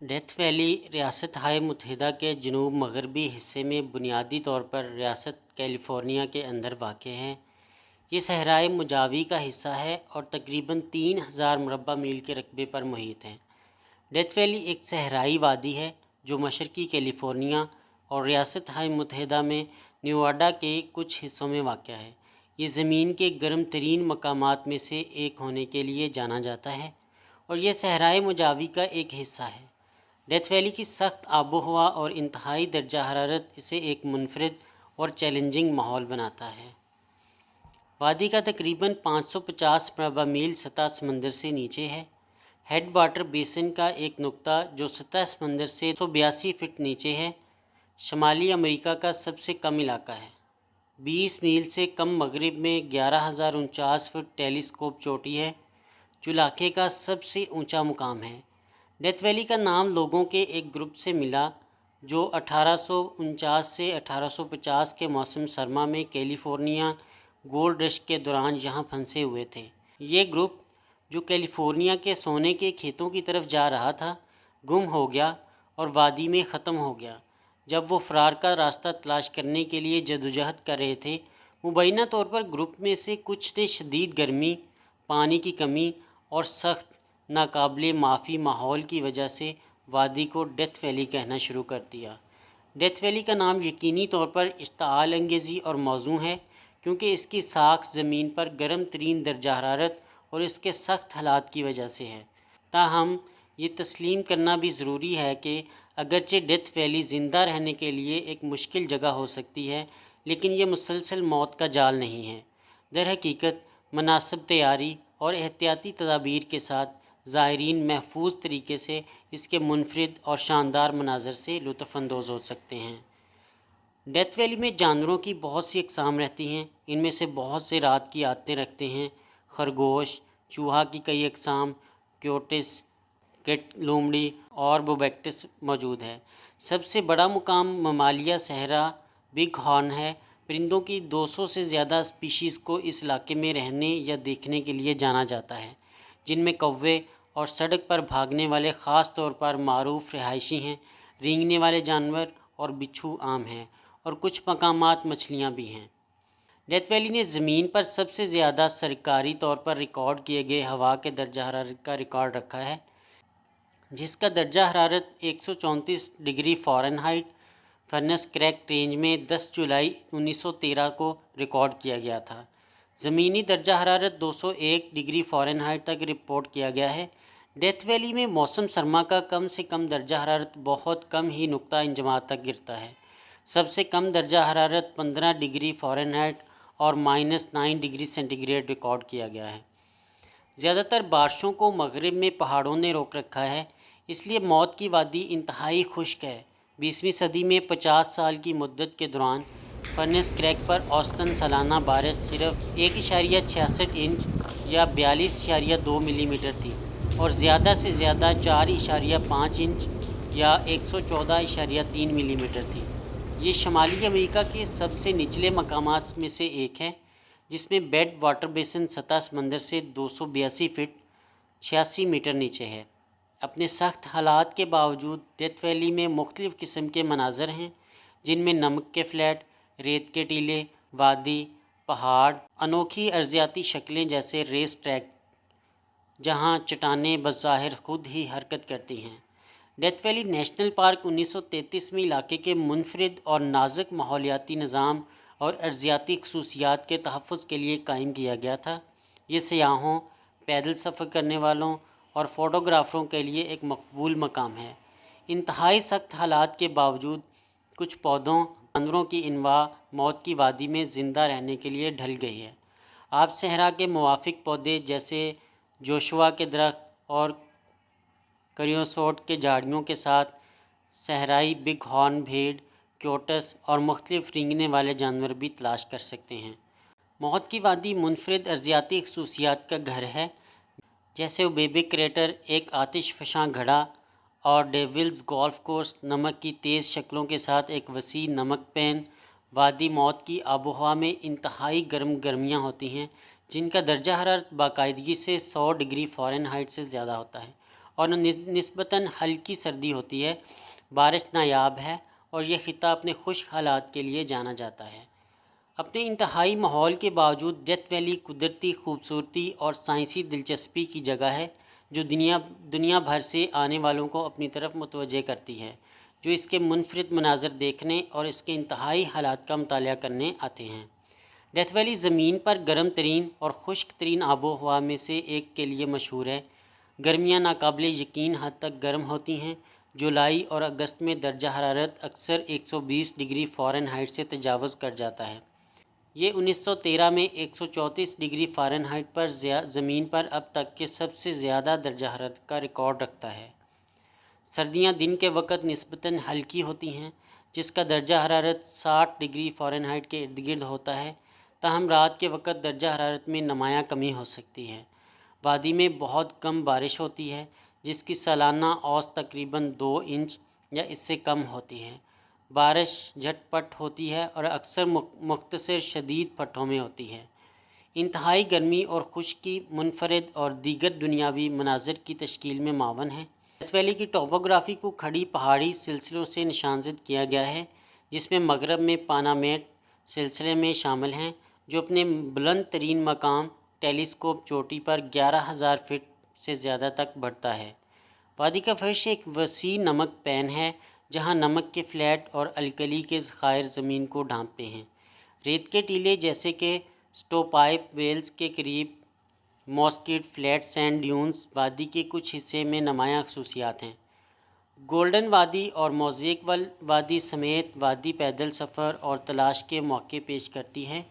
Death valley ریاست ہائے متحدہ کے جنوب مغربی حصے میں بنیادی طور پر ریاست کیلیفورنیا کے اندر واقع ہے۔ یہ صحرائے مجاوی کا حصہ ہے اور تقریباً 3000 مربع میل کے رقبے پر محیط ہے۔ ڈیتھ ویلی ایک صحرائی وادی ہے جو مشرقی کیلیفورنیا اور ریاست ہائے متحدہ میں نیواڈا کے کچھ حصوں میں واقع ہے۔ یہ زمین کے گرم ترین مقامات میں سے ایک ہونے کے لیے جانا جاتا ہے اور یہ صحرائے مجاوی کا ایک حصہ ہے۔ ڈیتھ ویلی کی سخت آب و ہوا اور انتہائی درجہ حرارت اسے ایک منفرد اور چیلنجنگ ماحول بناتا ہے۔ وادی کا تقریباً 550 مربع میل سطح سمندر سے نیچے ہے۔ ہیڈ واٹر بیسن کا ایک نقطہ جو سطح سمندر سے 182 فٹ نیچے ہے، شمالی امریکہ کا سب سے کم علاقہ ہے۔ 20 میل سے کم مغرب میں 11,049 فٹ ٹیلی اسکوپ چوٹی ہے جو علاقے کا سب سے اونچا مقام ہے۔ ڈیتھ ویلی کا نام لوگوں کے ایک گروپ سے ملا جو 1849 سے 1850 کے موسم سرما میں کیلیفورنیا گولڈ رش کے دوران یہاں پھنسے ہوئے تھے۔ یہ گروپ جو کیلیفورنیا کے سونے کے کھیتوں کی طرف جا رہا تھا گم ہو گیا اور وادی میں ختم ہو گیا۔ جب وہ فرار کا راستہ تلاش کرنے کے لیے جدوجہد کر رہے تھے، مبینہ طور پر گروپ میں سے کچھ نے شدید گرمی، پانی کی کمی اور سخت ناقابل معافی ماحول کی وجہ سے وادی کو ڈیتھ ویلی کہنا شروع کر دیا۔ ڈیتھ ویلی کا نام یقینی طور پر اشتعال انگیزی اور موزوں ہے کیونکہ اس کی ساکھ زمین پر گرم ترین درجہ حرارت اور اس کے سخت حالات کی وجہ سے ہے۔ تاہم یہ تسلیم کرنا بھی ضروری ہے کہ اگرچہ ڈیتھ ویلی زندہ رہنے کے لیے ایک مشکل جگہ ہو سکتی ہے، لیکن یہ مسلسل موت کا جال نہیں ہے۔ در حقیقت مناسب تیاری اور احتیاطی تدابیر کے ساتھ زائرین محفوظ طریقے سے اس کے منفرد اور شاندار مناظر سے لطف اندوز ہو سکتے ہیں۔ ڈیتھ ویلی میں جانوروں کی بہت سی اقسام رہتی ہیں۔ ان میں سے بہت سے رات کی عادتیں رکھتے ہیں۔ خرگوش، چوہا کی کئی اقسام، کیوٹس، کیٹ لومڑی اور بوبیکٹس موجود ہے۔ سب سے بڑا مقام ممالیہ صحرا بگ ہارن ہے۔ پرندوں کی 200 سے زیادہ اسپیشیز کو اس علاقے میں رہنے یا دیکھنے کے لیے جانا جاتا ہے، جن میں کوے اور سڑک پر بھاگنے والے خاص طور پر معروف رہائشی ہیں۔ رینگنے والے جانور اور بچھو عام ہیں اور کچھ مقامات مچھلیاں بھی ہیں۔ ڈیتھ ویلی نے زمین پر سب سے زیادہ سرکاری طور پر ریکارڈ کیے گئے ہوا کے درجہ حرارت کا ریکارڈ رکھا ہے، جس کا درجہ حرارت 134 degree Fahrenheit furnace crack range میں 10 جولائی 1913 کو ریکارڈ کیا گیا تھا۔ زمینی درجہ حرارت 201 ڈگری فارنہائٹ تک رپورٹ کیا گیا ہے۔ ڈیتھ ویلی میں موسم سرما کا کم سے کم درجہ حرارت بہت کم ہی نقطہ انجماد تک گرتا ہے۔ سب سے کم درجہ حرارت 15 ڈگری فارنہائٹ اور -9 ڈگری سینٹی گریڈ ریکارڈ کیا گیا ہے۔ زیادہ تر بارشوں کو مغرب میں پہاڑوں نے روک رکھا ہے، اس لیے موت کی وادی انتہائی خشک ہے۔ 20ویں صدی میں 50 سال کی مدت کے دوران فرنس کریک پر اوسطاً سالانہ بارش صرف 1.66 انچ یا 42.2 ملی میٹر تھی اور زیادہ سے زیادہ 4.5 انچ یا 114.3 ملی میٹر تھی۔ یہ شمالی امریکہ کے سب سے نچلے مقامات میں سے ایک ہے، جس میں بیڈ واٹر بیسن سطح سمندر سے 282 فٹ 86 میٹر نیچے ہے۔ اپنے سخت حالات کے باوجود ڈیتھ ویلی میں مختلف قسم کے مناظر ہیں، جن میں نمک کے فلیٹ، ریت کے ٹیلے، وادی، پہاڑ، انوکھی ارضیاتی شکلیں جیسے ریس ٹریک جہاں چٹانیں بظاہر خود ہی حرکت کرتی ہیں۔ ڈیتھ ویلی نیشنل پارک 1933 میں علاقے کے منفرد اور نازک ماحولیاتی نظام اور ارضیاتی خصوصیات کے تحفظ کے لیے قائم کیا گیا تھا۔ یہ سیاحوں، پیدل سفر کرنے والوں اور فوٹوگرافروں کے لیے ایک مقبول مقام ہے۔ انتہائی سخت حالات کے باوجود کچھ پودوں جانوروں کی انواع موت کی وادی میں زندہ رہنے کے لیے ڈھل گئی ہے۔ آب صحرا کے موافق پودے جیسے جوشوا کے درخت اور کریوسوٹ کے جھاڑیوں کے ساتھ صحرائی بگ ہارن بھیڑ، کیوٹس اور مختلف رینگنے والے جانور بھی تلاش کر سکتے ہیں۔ موت کی وادی منفرد ارضیاتی خصوصیات کا گھر ہے، جیسے اوبیبک کریٹر ایک آتش فشاں گھڑا اور ڈیولز گولف کورس نمک کی تیز شکلوں کے ساتھ ایک وسیع نمک پین۔ وادی موت کی آب و ہوا میں انتہائی گرمیاں ہوتی ہیں، جن کا درجہ حرارت باقاعدگی سے 100 ڈگری فارنہائٹ سے زیادہ ہوتا ہے اور نسبتاً ہلکی سردی ہوتی ہے۔ بارش نایاب ہے اور یہ خطہ اپنے خشک حالات کے لیے جانا جاتا ہے۔ اپنے انتہائی ماحول کے باوجود ڈیتھ ویلی قدرتی خوبصورتی اور سائنسی دلچسپی کی جگہ ہے جو دنیا بھر سے آنے والوں کو اپنی طرف متوجہ کرتی ہے، جو اس کے منفرد مناظر دیکھنے اور اس کے انتہائی حالات کا مطالعہ کرنے آتے ہیں۔ ڈیتھ ویلی زمین پر گرم ترین اور خشک ترین آب و ہوا میں سے ایک کے لیے مشہور ہے۔ گرمیاں ناقابل یقین حد تک گرم ہوتی ہیں۔ جولائی اور اگست میں درجہ حرارت اکثر 120 ڈگری فارن ہائٹ سے تجاوز کر جاتا ہے۔ یہ 1913 میں 134 ڈگری فارن ہائٹ پر زمین پر اب تک کے سب سے زیادہ درجہ حرارت کا ریکارڈ رکھتا ہے۔ سردیاں دن کے وقت نسبتاً ہلکی ہوتی ہیں، جس کا درجہ حرارت 60 ڈگری فارن ہائٹ کے ارد گرد ہوتا ہے، تاہم رات کے وقت درجہ حرارت میں نمایاں کمی ہو سکتی ہے۔ وادی میں بہت کم بارش ہوتی ہے، جس کی سالانہ اوسط تقریباً 2 انچ یا اس سے کم ہوتی ہے۔ بارش جھٹ پٹ ہوتی ہے اور اکثر مختصر شدید پھٹوں میں ہوتی ہے۔ انتہائی گرمی اور خشکی منفرد اور دیگر دنیاوی مناظر کی تشکیل میں معاون ہیں۔ ڈیتھ ویلی کی ٹوپوگرافی کو کھڑی پہاڑی سلسلوں سے نشانزد کیا گیا ہے، جس میں مغرب میں پانامیٹ سلسلے میں شامل ہیں، جو اپنے بلند ترین مقام ٹیلیسکوپ چوٹی پر 11,000 فٹ سے زیادہ تک بڑھتا ہے۔ وادی کا فرش ایک وسیع نمک پین ہے جہاں نمک کے فلیٹ اور الکلی کے ذخائر زمین کو ڈھانپتے ہیں۔ ریت کے ٹیلے جیسے کہ سٹوپائپ ویلز کے قریب موسکیٹ فلیٹ سینڈ ڈیونز وادی کے کچھ حصے میں نمایاں خصوصیات ہیں۔ گولڈن وادی اور موزیک وادی سمیت وادی پیدل سفر اور تلاش کے مواقع پیش کرتی ہے۔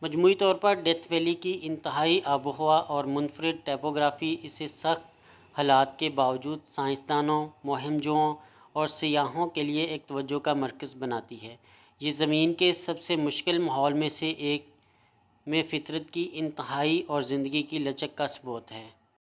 مجموعی طور پر ڈیتھ ویلی کی انتہائی آب و ہوا اور منفرد ٹیپوگرافی اسے سخت حالات کے باوجود سائنسدانوں، مہم جوؤں اور سیاحوں کے لیے ایک توجہ کا مرکز بناتی ہے۔ یہ زمین کے سب سے مشکل ماحول میں سے ایک میں فطرت کی انتہائی اور زندگی کی لچک کا ثبوت ہے۔